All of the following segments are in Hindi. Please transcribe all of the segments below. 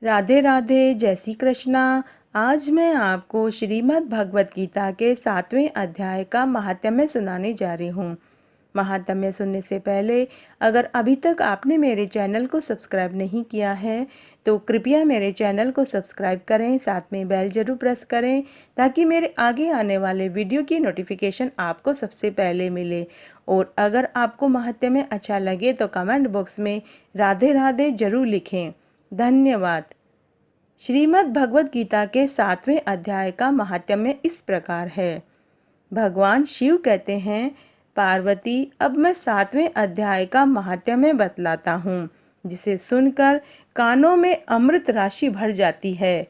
राधे राधे, जय श्री कृष्णा। आज मैं आपको श्रीमद् भगवत गीता के 7वें अध्याय का महात्म्य सुनाने जा रही हूँ। महात्म्य सुनने से पहले अगर अभी तक आपने मेरे चैनल को सब्सक्राइब नहीं किया है तो कृपया मेरे चैनल को सब्सक्राइब करें, साथ में बेल जरूर प्रेस करें ताकि मेरे आगे आने वाले वीडियो की नोटिफिकेशन आपको सबसे पहले मिले। और अगर आपको महात्म्य अच्छा लगे तो कमेंट बॉक्स में राधे राधे जरूर लिखें। धन्यवाद। श्रीमद् भगवत गीता के 7वें अध्याय का महात्म्य इस प्रकार है। भगवान शिव कहते हैं, पार्वती अब मैं 7वें अध्याय का महात्म्य बतलाता हूँ, जिसे सुनकर कानों में अमृत राशि भर जाती है।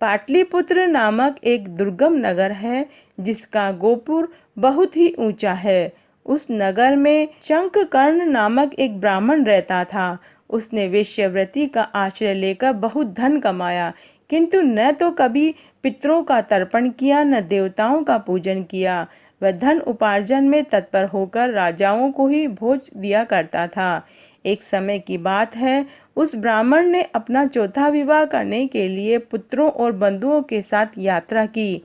पाटलिपुत्र नामक एक दुर्गम नगर है जिसका गोपुर बहुत ही ऊंचा है। उस नगर में शंखकर्ण नामक एक ब्राह्मण रहता था। उसने वेश्यावृत्ति का आश्रय लेकर बहुत धन कमाया, किंतु न तो कभी पितरों का तर्पण किया न देवताओं का पूजन किया। वह धन उपार्जन में तत्पर होकर राजाओं को ही भोज दिया करता था। एक समय की बात है, उस ब्राह्मण ने अपना चौथा विवाह करने के लिए पुत्रों और बंधुओं के साथ यात्रा की।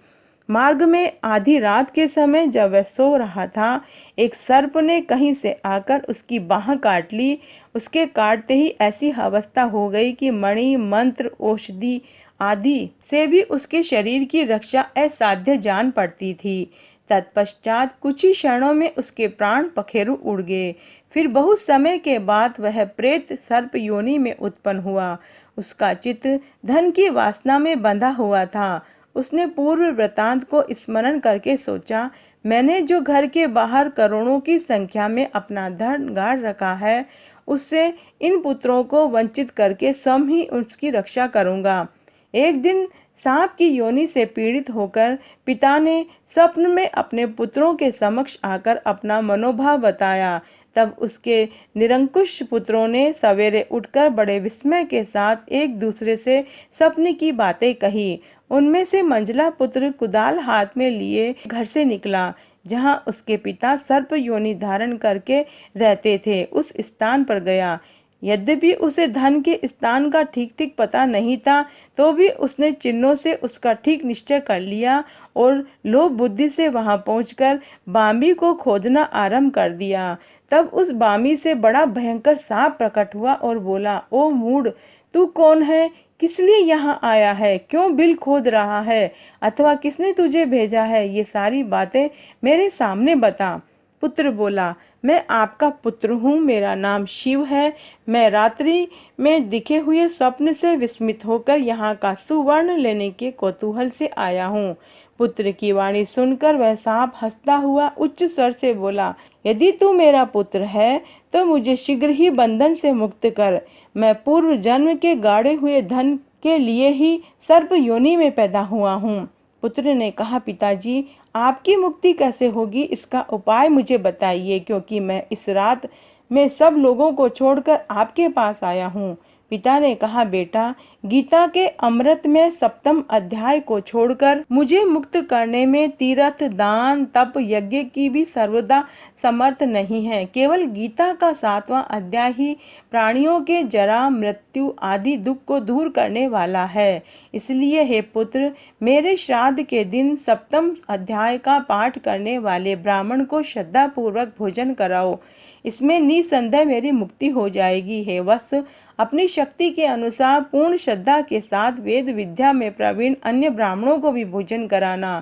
मार्ग में आधी रात के समय जब वह सो रहा था, एक सर्प ने कहीं से आकर उसकी बाह काट ली। उसके काटते ही ऐसी अवस्था हो गई कि मणि, मंत्र, औषधि आदि से भी उसके शरीर की रक्षा असाध्य जान पड़ती थी। तत्पश्चात कुछ ही क्षणों में उसके प्राण पखेरु उड़ गए। फिर बहुत समय के बाद वह प्रेत सर्प योनि में उत्पन्न हुआ। उसका चित्त धन की वासना में बंधा हुआ था। उसने पूर्व वृतांत को स्मरण करके सोचा, मैंने जो घर के बाहर करोड़ों की संख्या में अपना धन गाड़ रखा है, उससे इन पुत्रों को वंचित करके स्वयं ही उसकी रक्षा करूंगा। एक दिन सांप की योनि से पीड़ित होकर पिता ने स्वप्न में अपने पुत्रों के समक्ष आकर अपना मनोभाव बताया। तब उसके निरंकुश पुत्रों ने सवेरे उठकर बड़े विस्मय के साथ एक दूसरे से स्वप्न की बातें कही। उनमें से मंझला पुत्र कुदाल हाथ में लिए घर से निकला जहां उसके पिता सर्प योनि धारण करके रहते थे। उस स्थान पर गया। यद्यपि उसे धन के स्थान का ठीक ठीक पता नहीं था, तो भी उसने चिन्हों से उसका ठीक निश्चय कर लिया और लोभ बुद्धि से वहां पहुंचकर बामी को खोदना आरंभ कर दिया। तब उस बामी से बड़ा भयंकर सांप प्रकट हुआ और बोला, ओ मूढ़, तू कौन है? किस लिए यहाँ आया है? क्यों बिल खोद रहा है? अथवा किसने तुझे भेजा है? ये सारी बातें मेरे सामने बता। पुत्र बोला, मैं आपका पुत्र हूँ, मेरा नाम शिव है। मैं रात्रि में दिखे हुए स्वप्न से विस्मित होकर यहाँ का सुवर्ण लेने के कौतूहल से आया हूँ। पुत्र की वाणी सुनकर वह सांप हंसता हुआ उच्च स्वर से बोला, यदि तू मेरा पुत्र है तो मुझे शीघ्र ही बंधन से मुक्त कर। मैं पूर्व जन्म के गाड़े हुए धन के लिए ही सर्प योनि में पैदा हुआ हूँ। पुत्र ने कहा, पिताजी, आपकी मुक्ति कैसे होगी, इसका उपाय मुझे बताइए, क्योंकि मैं इस रात में सब लोगों को छोड़कर आपके पास आया हूँ। पिता ने कहा, बेटा, गीता के अमृत में 7वें अध्याय को छोड़कर मुझे मुक्त करने में तीर्थ, दान, तप, यज्ञ की भी सर्वदा समर्थ नहीं है। केवल गीता का 7वां अध्याय ही प्राणियों के जरा, मृत्यु आदि दुख को दूर करने वाला है। इसलिए हे पुत्र, मेरे श्राद्ध के दिन 7वें अध्याय का पाठ करने वाले ब्राह्मण को श्रद्धा पूर्वक भोजन कराओ। इसमें निसंदेह मेरी मुक्ति हो जाएगी। हे वत्स, अपनी शक्ति के अनुसार पूर्ण श्रद्धा के साथ वेद विद्या में प्रवीण अन्य ब्राह्मणों को भी भोजन कराना।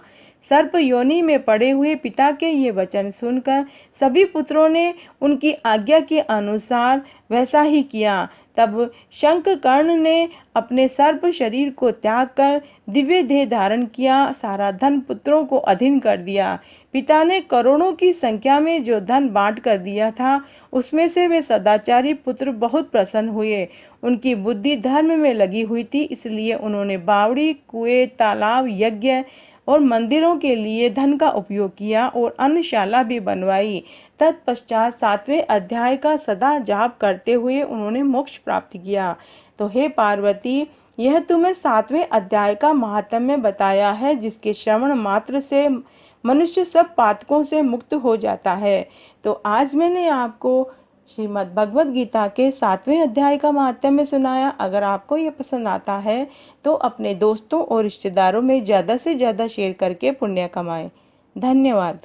सर्प योनि में पड़े हुए पिता के ये वचन सुनकर सभी पुत्रों ने उनकी आज्ञा के अनुसार वैसा ही किया। तब शंखकर्ण ने अपने सर्प शरीर को त्याग कर दिव्य देह धारण किया। सारा धन पुत्रों को अधीन कर दिया। पिता ने करोड़ों की संख्या में जो धन बांट कर दिया था, उसमें से वे सदाचारी पुत्र बहुत प्रसन्न हुए। उनकी बुद्धि धर्म में लगी हुई थी, इसलिए उन्होंने बावड़ी, कुएं, तालाब, यज्ञ और मंदिरों के लिए धन का उपयोग किया और अन्नशाला भी बनवाई। तत्पश्चात 7वें अध्याय का सदा जाप करते हुए उन्होंने मोक्ष प्राप्त किया। तो हे पार्वती, यह तुम्हें 7वें अध्याय का महात्म्य बताया है, जिसके श्रवण मात्र से मनुष्य सब पातकों से मुक्त हो जाता है। तो आज मैंने आपको श्रीमद् भगवद गीता के 7वें अध्याय का महात्म्य सुनाया। अगर आपको ये पसंद आता है तो अपने दोस्तों और रिश्तेदारों में ज़्यादा से ज़्यादा शेयर करके पुण्य कमाएं। धन्यवाद।